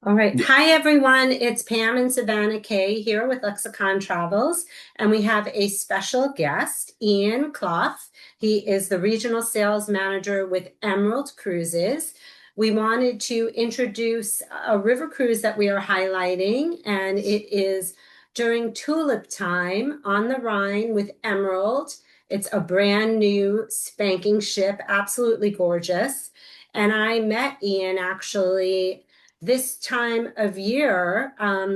All right. Yeah. Hi, everyone. It's Pam and Savannah Kaye here with Lexicon Travels, and we have a special guest, Ian Clough. He is the regional sales manager with Emerald Cruises. We wanted to introduce a river cruise that we are highlighting, and it is during tulip time on the Rhine with Emerald. It's a brand new spanking ship, absolutely gorgeous. And I met Ian actually this time of year,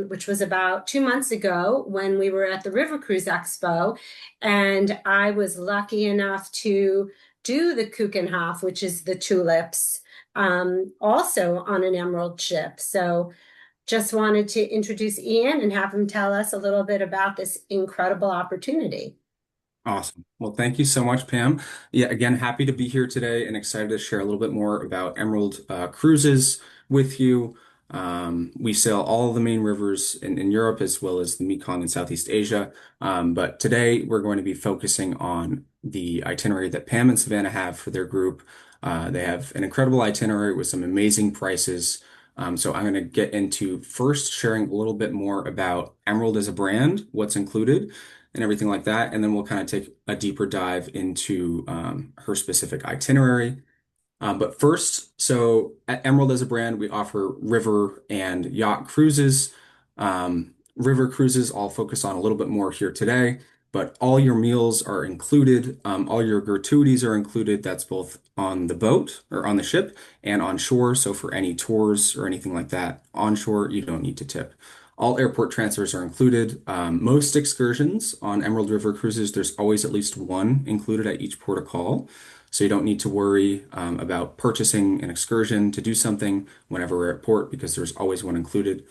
which was about 2 months ago when we were at the River Cruise Expo, and I was lucky enough to do the Kuchenhof, which is the tulips, also on an emerald ship. So just wanted to introduce Ian and have him tell us a little bit about this incredible opportunity. Awesome. Well, thank you so much, Pam. Yeah, again, happy to be here today and excited to share a little bit more about Emerald Cruises with you. We sail all the main rivers in Europe as well as the Mekong and Southeast Asia. But today we're going to be focusing on the itinerary that Pam and Savannah have for their group. They have an incredible itinerary with some amazing prices. So I'm going to get into first sharing a little bit more about Emerald as a brand, what's included and everything like that. And then we'll kind of take a deeper dive into her specific itinerary. But first, so at Emerald as a brand, we offer river and yacht cruises. River cruises, I'll focus on a little bit more here today, but all your meals are included. All your gratuities are included. That's both on the boat or on the ship and on shore. So for any tours or anything like that, on shore, you don't need to tip. All airport transfers are included. Most excursions on Emerald River cruises, there's always at least one included at each port of call. So you don't need to worry about purchasing an excursion to do something whenever we're at port because there's always one included.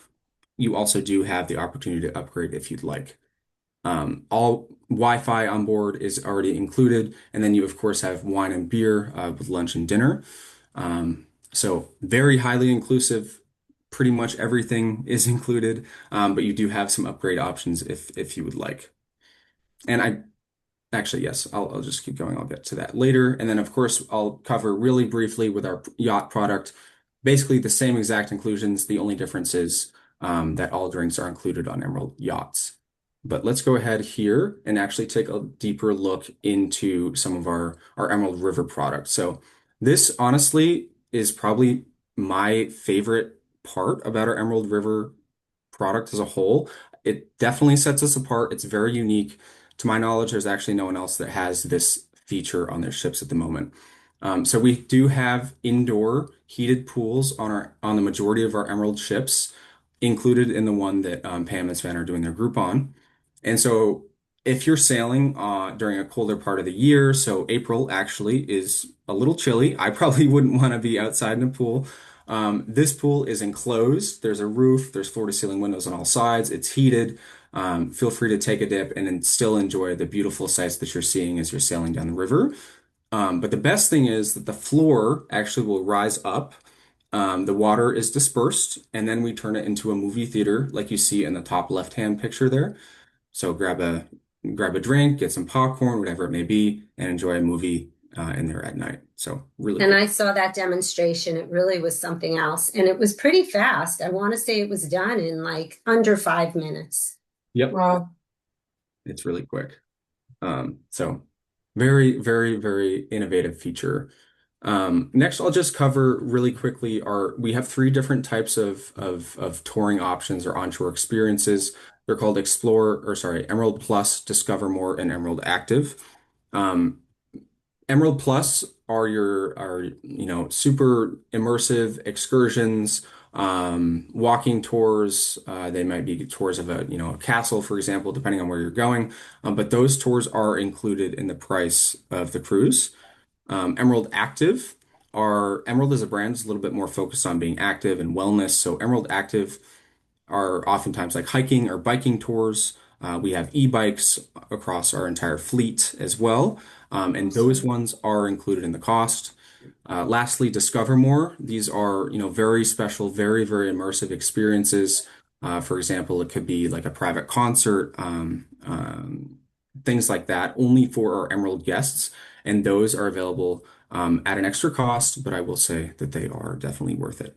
You also do have the opportunity to upgrade if you'd like. All Wi-Fi on board is already included, and then you of course have wine and beer with lunch and dinner. So very highly inclusive. Pretty much everything is included, but you do have some upgrade options if you would like. And I actually, yes, I'll just keep going. I'll get to that later. And then, of course, I'll cover really briefly with our yacht product, basically the same exact inclusions. The only difference is that all drinks are included on Emerald yachts. But let's go ahead here and actually take a deeper look into some of our Emerald River products. So this honestly is probably my favorite part about our Emerald River product as a whole. It definitely sets us apart. It's very unique. To my knowledge, there's actually no one else that has this feature on their ships at the moment. So we do have indoor heated pools on the majority of our Emerald ships, included in the one that Pam and Sven are doing their group on. And so if you're sailing during a colder part of the year, so April actually is a little chilly. I probably wouldn't want to be outside in a pool. This pool is enclosed. There's a roof, there's floor to ceiling windows on all sides. It's heated. Feel free to take a dip and then still enjoy the beautiful sights that you're seeing as you're sailing down the river. But the best thing is that the floor actually will rise up. The water is dispersed, and then we turn it into a movie theater, like you see in the top left-hand picture there. So grab a drink, get some popcorn, whatever it may be, and enjoy a movie in there at night. So really And cool. I saw that demonstration. It really was something else. And it was pretty fast. I want to say it was done in like under 5 minutes. Yep, Wow. it's really quick. So very, very, very innovative feature. Next, I'll just cover really quickly we have three different types of touring options or onshore experiences. They're called Emerald Plus, Discover More, and Emerald Active. Um, Emerald Plus are super immersive excursions, walking tours. They might be tours of a castle, for example, depending on where you're going. But those tours are included in the price of the cruise. Emerald Active Emerald as a brand is a little bit more focused on being active and wellness. So Emerald Active are oftentimes like hiking or biking tours. We have e-bikes across our entire fleet as well, and those Awesome. ones are included in the cost. Lastly, Discover More. These are, very special, very, very immersive experiences. For example, it could be like a private concert, things like that, only for our Emerald guests, and those are available at an extra cost, but I will say that they are definitely worth it.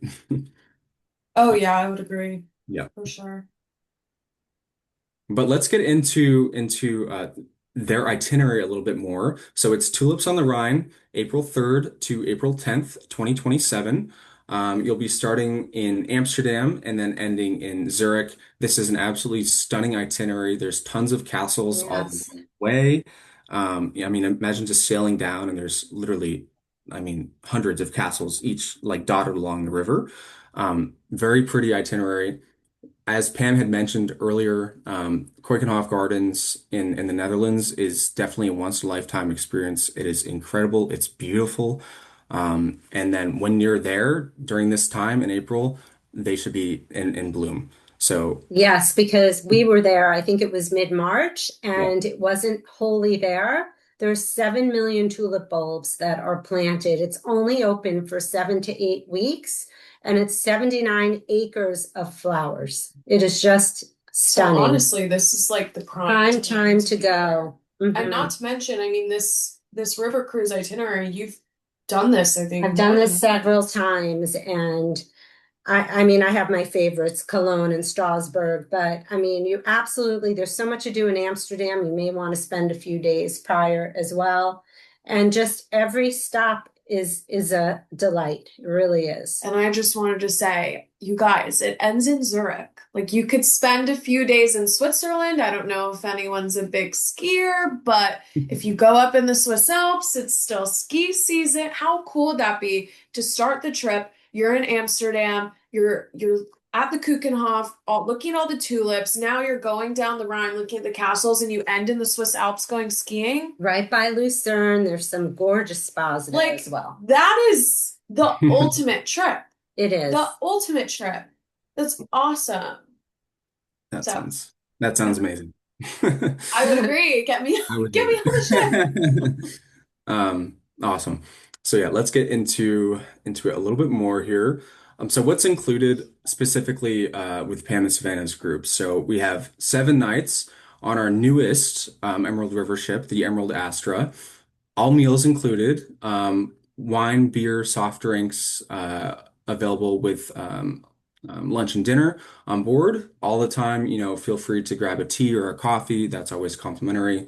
Oh yeah, I would agree Yeah. for sure. But let's get into their itinerary a little bit more. So it's Tulips on the Rhine, April 3rd to April 10th, 2027. You'll be starting in Amsterdam and then ending in Zurich. This is an absolutely stunning itinerary. There's tons of castles all the Yes. way. Yeah, I mean, imagine just sailing down and there's literally, I mean, hundreds of castles, each like dotted along the river. Very pretty itinerary. As Pam had mentioned earlier, Keukenhof Gardens in the Netherlands is definitely a once in a lifetime experience. It is incredible. It's beautiful. And then when you're there during this time in April, they should be in bloom. So, Yes, because we were there, I think it was mid-March, yeah. and it wasn't wholly there. There's 7 million tulip bulbs that are planted. It's only open for 7 to 8 weeks, and it's 79 acres of flowers. It is just So stunning. honestly, this is like the prime Prime time time to to be there. go. And not Mhm. to mention, I mean, this river cruise itinerary, you've done this, I think, I've done more this than several times, and I mean, I have my favorites, Cologne and Strasbourg, but I mean, you absolutely, there's so much to do in Amsterdam. You may want to spend a few days prior as well. And just every stop is a delight. It really is. And I just wanted to say, you guys, it ends in Zurich. Like you could spend a few days in Switzerland. I don't know if anyone's a big skier, but if you go up in the Swiss Alps, it's still ski season. How cool would that be to start the trip? You're in Amsterdam, you're at the Keukenhof, looking at all the tulips. Now you're going down the Rhine, looking at the castles, and you end in the Swiss Alps going skiing. Right by Lucerne, there's some gorgeous spas there as Like well. that is the ultimate trip. It The is. ultimate trip. That's awesome. That So, sounds that sounds yeah, amazing. I would agree. Get me, I would get love me on the ship. it. Awesome. So yeah, let's get into it a little bit more here. So what's included specifically with Pam and Savannah's group? So we have 7 nights on our newest Emerald River ship, the Emerald Astra. All meals included. Wine, beer, soft drinks available with lunch and dinner on board all the time. You know, feel free to grab a tea or a coffee. That's always complimentary.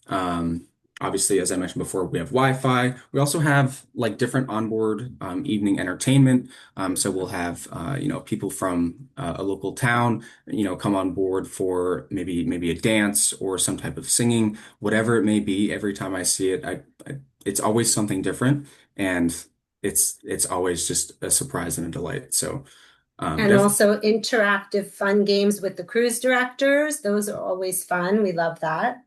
Um, Obviously, as I mentioned before, we have Wi-Fi. We also have like different onboard evening entertainment. So we'll have people from a local town, come on board for maybe a dance or some type of singing, whatever it may be. Every time I see it, it's always something different, and it's always just a surprise and a delight. So And definitely. also interactive fun games with the cruise directors. Those are always fun. We love that.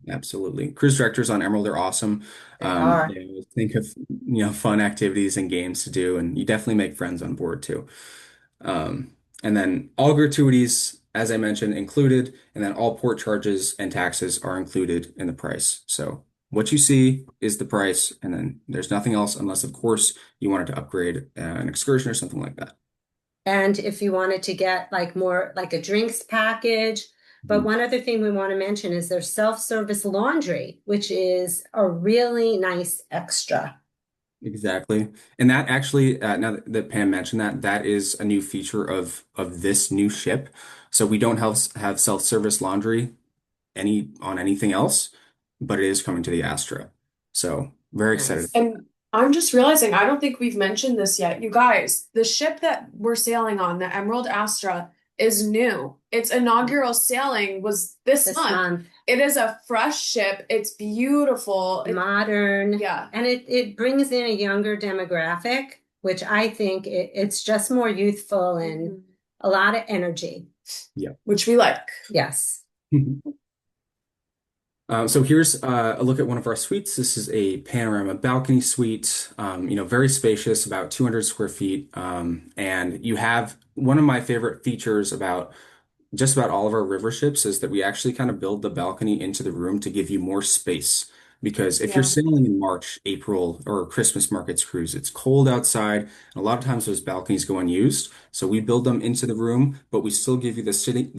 Absolutely. Cruise directors on Emerald are awesome. They are. They always think of, fun activities and games to do, and you definitely make friends on board too. Um, and then all gratuities, as I mentioned, included, and then all port charges and taxes are included in the price. So what you see is the price, and then there's nothing else unless, of course, you wanted to upgrade an excursion or something like that. And if you wanted to get like more like a drinks package. But one other thing we want to mention is their self-service laundry, which is a really nice extra. Exactly. And that actually, now that Pam mentioned that, that is a new feature of this new ship. So we don't have self-service laundry on anything else, but it is coming to the Astra. So very excited. Nice. And I'm just realizing, I don't think we've mentioned this yet. You guys, the ship that we're sailing on, the Emerald Astra, is new. Its inaugural sailing was this This month. month, It is a fresh ship. It's beautiful. modern, Yeah. and it brings in a younger demographic, which I think it's just more youthful and Mhm. a lot of energy. Yeah. Which we like. Yes. So here's a look at one of our suites. This is a panorama balcony suite, very spacious, about 200 square feet. And you have one of my favorite features about just about all of our river ships is that we actually kind of build the balcony into the room to give you more space. Because if you're Yeah. sailing in March, April, or Christmas markets cruise, it's cold outside, and a lot of times those balconies go unused. So we build them into the room, but we still give you the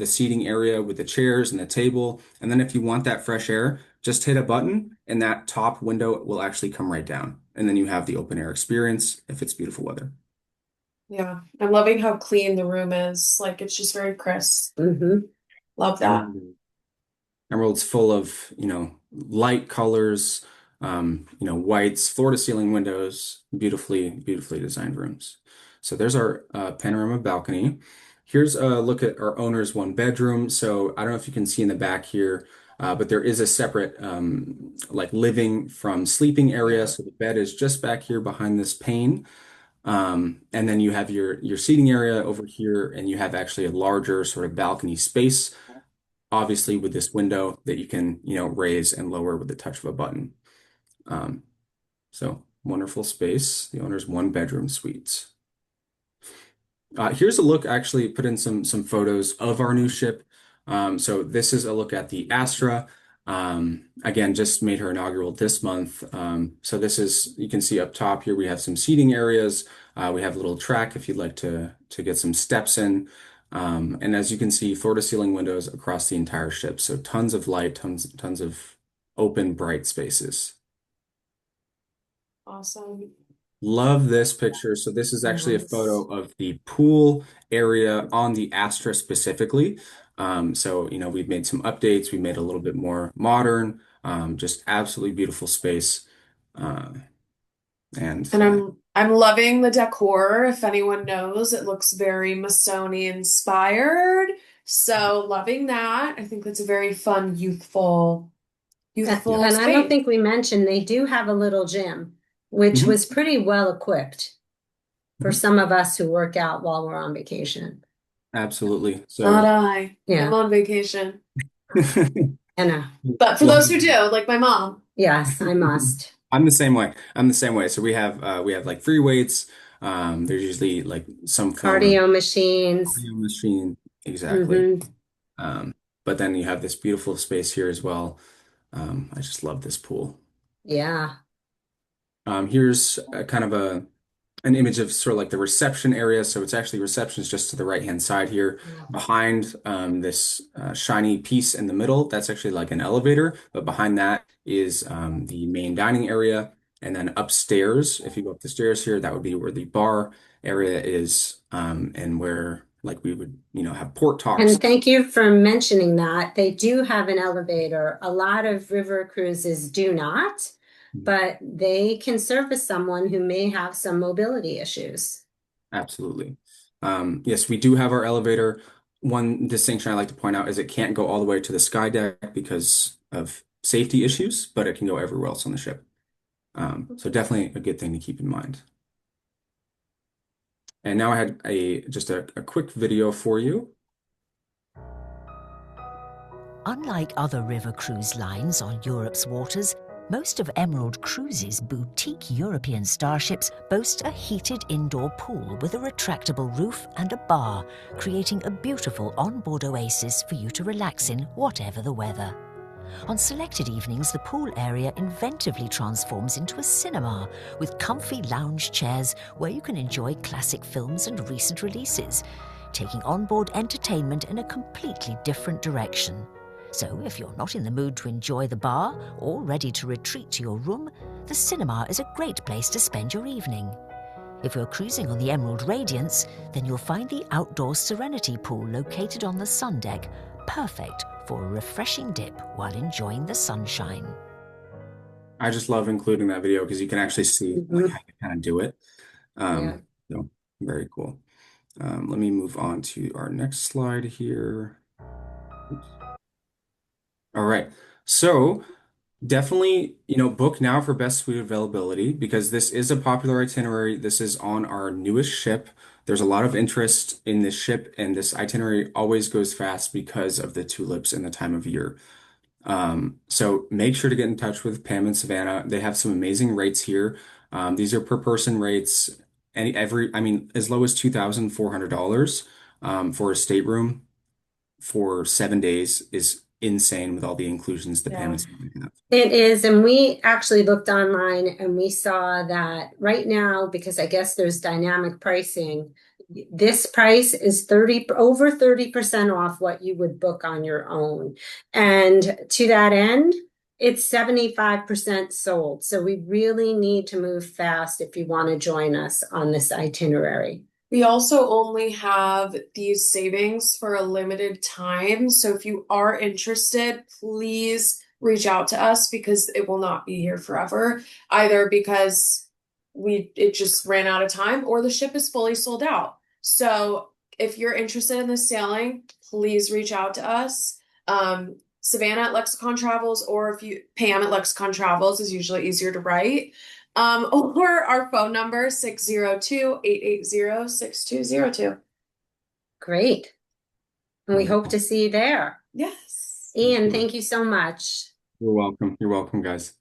seating area with the chairs and the table. And then if you want that fresh air, just hit a button, and that top window will actually come right down. And then you have the open air experience if it's beautiful weather. Yeah. I'm loving how clean the room is. Like it's just very crisp. Hmm. Love that. Emerald. Emerald's full of, light colors, whites, floor to ceiling windows, beautifully designed rooms. So there's our panorama balcony. Here's a look at our owner's one bedroom. So I don't know if you can see in the back here, but there is a separate like living from sleeping area. So the bed is just back here behind this pane. And then you have your seating area over here, and you have actually a larger sort of balcony space, obviously with this window that you can, raise and lower with the touch of a button. Um, so wonderful space. The owner's one bedroom suite. Here's a look, actually put in some photos of our new ship. So this is a look at the Astra. Again, just made her inaugural this month. So this is, you can see up top here, we have some seating areas. We have a little track if you'd like to get some steps in. And as you can see, floor to ceiling windows across the entire ship. So tons of light, tons of open, bright spaces. Awesome. Love this picture. So this is actually a photo Yes. of the pool area on the Astra specifically. So, we've made some updates. We made it a little bit more modern, just absolutely beautiful space. Uh, and And I'm loving the decor. If anyone knows, it looks very Masoni inspired. So loving that. I think that's a very fun, youthful And I don't space. think we mentioned they do have a little gym, which Mhm, was pretty well equipped for mhm, some of us who work out while we're on vacation. absolutely. Not So, I. I'm Yeah, on vacation. I know. But for well, those who do, like my mom. Yes, I must. I'm the same way. I'm the same way. So we have like free weights. There's usually like some form of Cardio machines. cardio machine. Exactly. Hmm. Um, but then you have this beautiful space here as well. I just love this pool. Yeah. Here's kind of an image of sort of like the reception area. So it's actually reception is just to the right hand side here, behind this shiny piece in the middle. That's actually like an elevator, but behind that is the main dining area. And then upstairs, if you go up the stairs here, that would be where the bar area is, and where like we would, have port talks. And thank you for mentioning that. They do have an elevator. A lot of river cruises do not, but they can service someone who may have some mobility issues. Absolutely. Yes, we do have our elevator. One distinction I like to point out is it can't go all the way to the sky deck because of safety issues, but it can go everywhere else on the ship. So definitely a good thing to keep in mind. And now I had just a quick video for you. Unlike other river cruise lines on Europe's waters, most of Emerald Cruises' boutique European starships boast a heated indoor pool with a retractable roof and a bar, creating a beautiful onboard oasis for you to relax in whatever the weather. On selected evenings, the pool area inventively transforms into a cinema with comfy lounge chairs where you can enjoy classic films and recent releases, taking onboard entertainment in a completely different direction. So if you're not in the mood to enjoy the bar or ready to retreat to your room, the cinema is a great place to spend your evening. If you're cruising on the Emerald Radiance, then you'll find the outdoor Serenity Pool located on the sun deck, perfect for a refreshing dip while enjoying the sunshine. I just love including that video because you can actually see like Mhm. how you kind of do it. Yeah. So very cool. Let me move on to our next slide here. Oops. All right. So definitely, book now for best suite availability because this is a popular itinerary. This is on our newest ship. There's a lot of interest in this ship, and this itinerary always goes fast because of the tulips and the time of year. So make sure to get in touch with Pam and Savannah. They have some amazing rates here. These are per person rates. I mean, as low as $2,400 for a stateroom for 7 days is insane with all the inclusions that Pam Yeah. and Savannah have. It is, and we actually looked online and we saw that right now, because I guess there's dynamic pricing, this price is over 30% off what you would book on your own. And to that end, it's 75% sold. So we really need to move fast if you want to join us on this itinerary. We also only have these savings for a limited time. So if you are interested, please reach out to us because it will not be here forever, either because it just ran out of time or the ship is fully sold out. So if you're interested in this sailing, please reach out to us. Savannah at Lexicon Travels, or Pam at Lexicon Travels is usually easier to write. Or our phone number, 602-880-6202. Great. And we hope to see you there. Yes. Ian, thank you so much. You're welcome. You're welcome, guys.